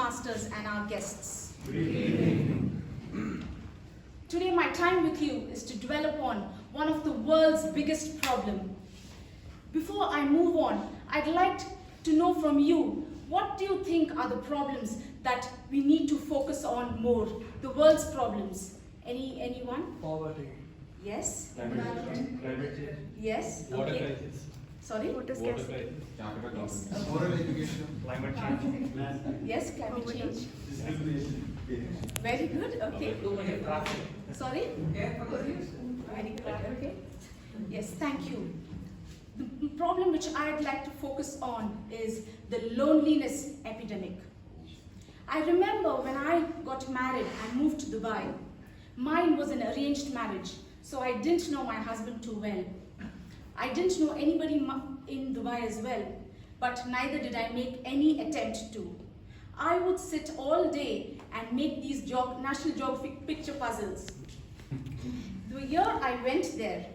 Toastmasters and our guests. Good evening. Today my time with you is to dwell upon one of the world's biggest problems. Before I move on, I'd like to know from you, what do you think are the problems that we need to focus on more? The world's problems. Anyone? Poverty. Yes? Climate change. Yes? Water Okay. crisis. Sorry? Water crisis. Yes. Moral education. Climate change. Yes, climate change. Discrimination. Very good, okay. Traffic. Sorry? Very good, okay. Yes, thank you. The problem which I'd like to focus on is the loneliness epidemic. I remember when I got married and moved to Dubai, mine was an arranged marriage, so I didn't know my husband too well. I didn't know anybody in Dubai as well, but neither did I make any attempt to. I would sit all day and make these National Geographic picture puzzles. The year I went there,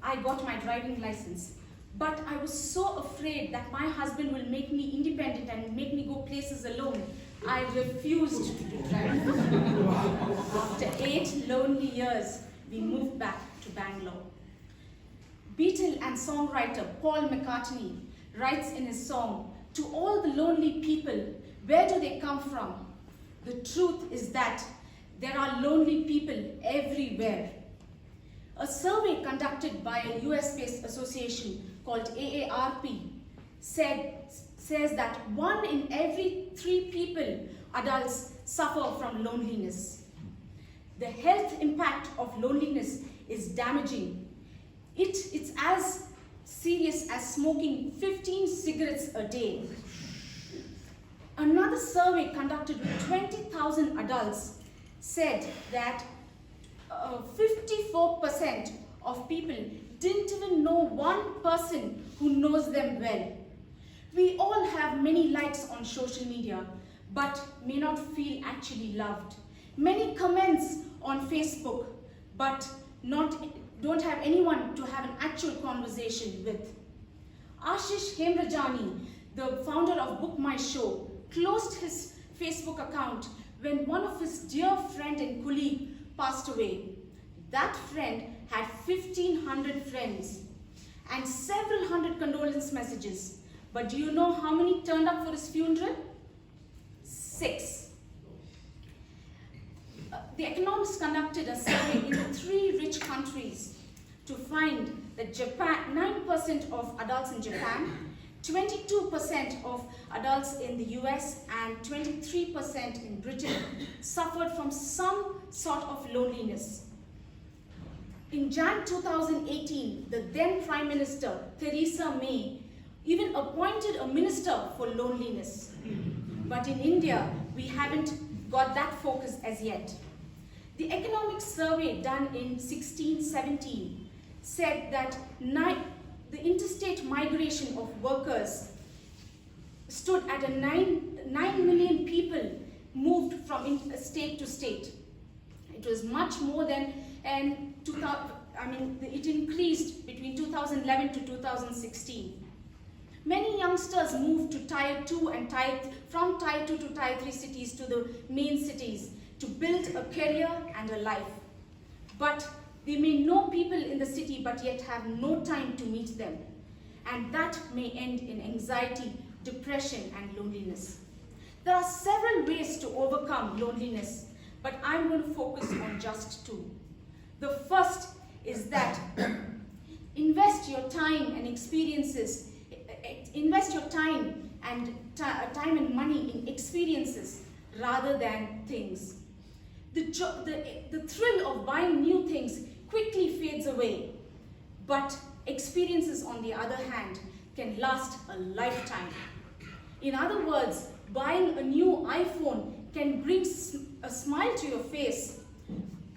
I got my driving license. But I was so afraid that my husband will make me independent and make me go places alone. I refused to drive. After 8 lonely years, we moved back to Bangalore. Beatle and songwriter Paul McCartney writes in his song, "To all the lonely people, where do they come from? The truth is that there are lonely people everywhere." A survey conducted by a US-based association called AARP says that 1 in every 3 people, adults, suffer from loneliness. The health impact of loneliness is damaging. It's as serious as smoking 15 cigarettes a day. Another survey conducted with 20,000 adults said that 54% of people didn't even know one person who knows them well. We all have many likes on social media, but may not feel actually loved. Many comments on Facebook, but don't have anyone to have an actual conversation with. Ashish Hemrajani, the founder of Book My Show, closed his Facebook account when one of his dear friend and colleague passed away. That friend had 1,500 friends and several hundred condolence messages. But do you know how many turned up for his funeral? 6. The Economist conducted a survey in 3 rich countries to find that 9% of adults in Japan, 22% of adults in the US, and 23% in Britain suffered from some sort of loneliness. In Jan 2018, the then Prime Minister, Theresa May, even appointed a minister for loneliness. But in India, we haven't got that focus as yet. The economic survey done in 1617 said that the interstate migration of workers stood at 9 million people moved from state to state. It was much more than, it increased between 2011 to 2016. Many youngsters moved to Tier 2 and from Tier 2 to Tier 3 cities to the main cities to build a career and a life. But they may know people in the city but yet have no time to meet them. And that may end in anxiety, depression, and loneliness. There are several ways to overcome loneliness, but I'm going to focus on just 2. The first is that invest your time and experiences, invest your time and money in experiences rather than things. The thrill of buying new things quickly fades away, but experiences, on the other hand, can last a lifetime. In other words, buying a new iPhone can bring a smile to your face,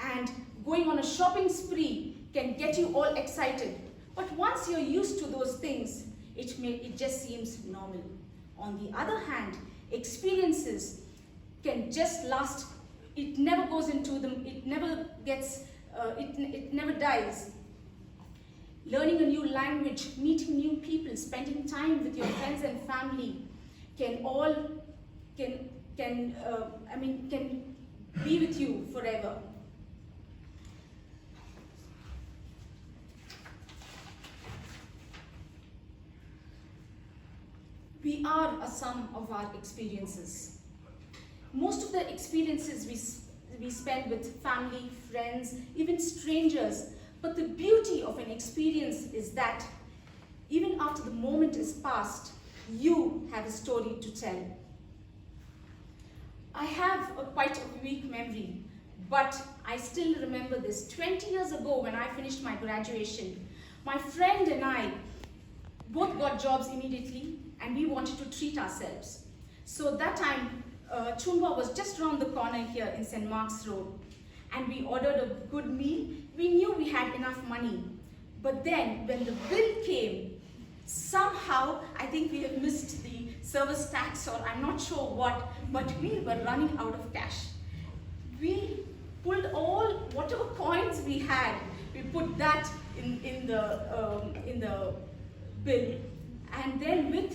and going on a shopping spree can get you all excited. But once you're used to those things, it just seems normal. On the other hand, experiences can just last. It never goes into them. It never gets. It never dies. Learning a new language, meeting new people, spending time with your friends and family can can be with you forever. We are a sum of our experiences. Most of the experiences we spend with family, friends, even strangers. But the beauty of an experience is that even after the moment is past, you have a story to tell. I have quite a weak memory, but I still remember this. 20 years ago, when I finished my graduation, my friend and I both got jobs immediately, and we wanted to treat ourselves. So that time, Chunwa was just around the corner here in St. Mark's Road, and we ordered a good meal. We knew we had enough money, but then when the bill came, somehow I think we have missed the service tax, or I'm not sure what, but we were running out of cash. We pulled whatever coins we had, we put that in the bill, and then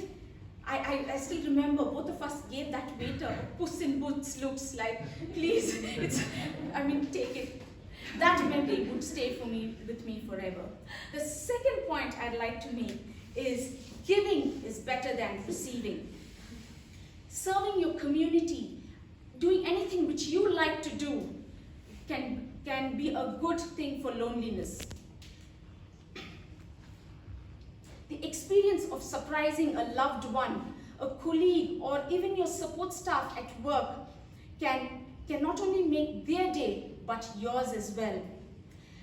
I still remember both of us gave that waiter a Puss in Boots looks like, please, take it. That memory would stay with me forever. The second point I'd like to make is giving is better than receiving. Serving your community, doing anything which you like to do can be a good thing for loneliness. The experience of surprising a loved one, a colleague, or even your support staff at work can not only make their day, but yours as well.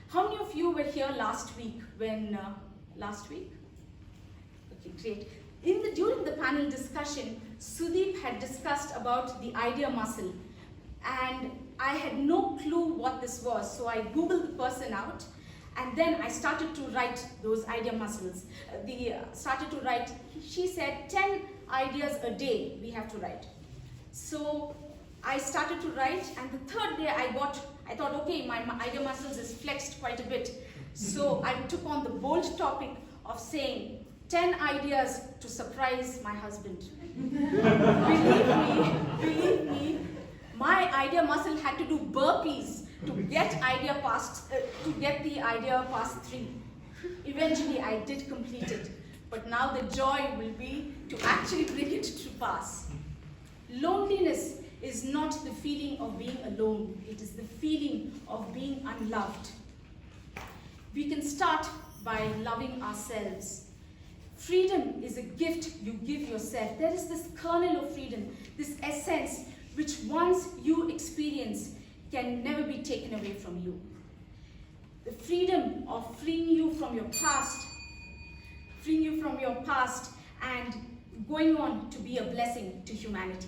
How many of you were here last week last week? Okay, great. During the panel discussion, Sudeep had discussed about the idea muscle, and I had no clue what this was, so I Googled the person out, and then I started to write those idea muscles. She said 10 ideas a day we have to write. So I started to write, and the third day I thought, okay, my idea muscles is flexed quite a bit. So I took on the bold topic of saying 10 ideas to surprise my husband. Believe me, my idea muscle had to do burpees to get the idea past 3. Eventually I did complete it, but now the joy will be to actually bring it to pass. Loneliness is not the feeling of being alone, it is the feeling of being unloved. We can start by loving ourselves. Freedom is a gift you give yourself. There is this kernel of freedom, this essence, which once you experience can never be taken away from you. The freedom of freeing you from your past and going on to be a blessing to humanity.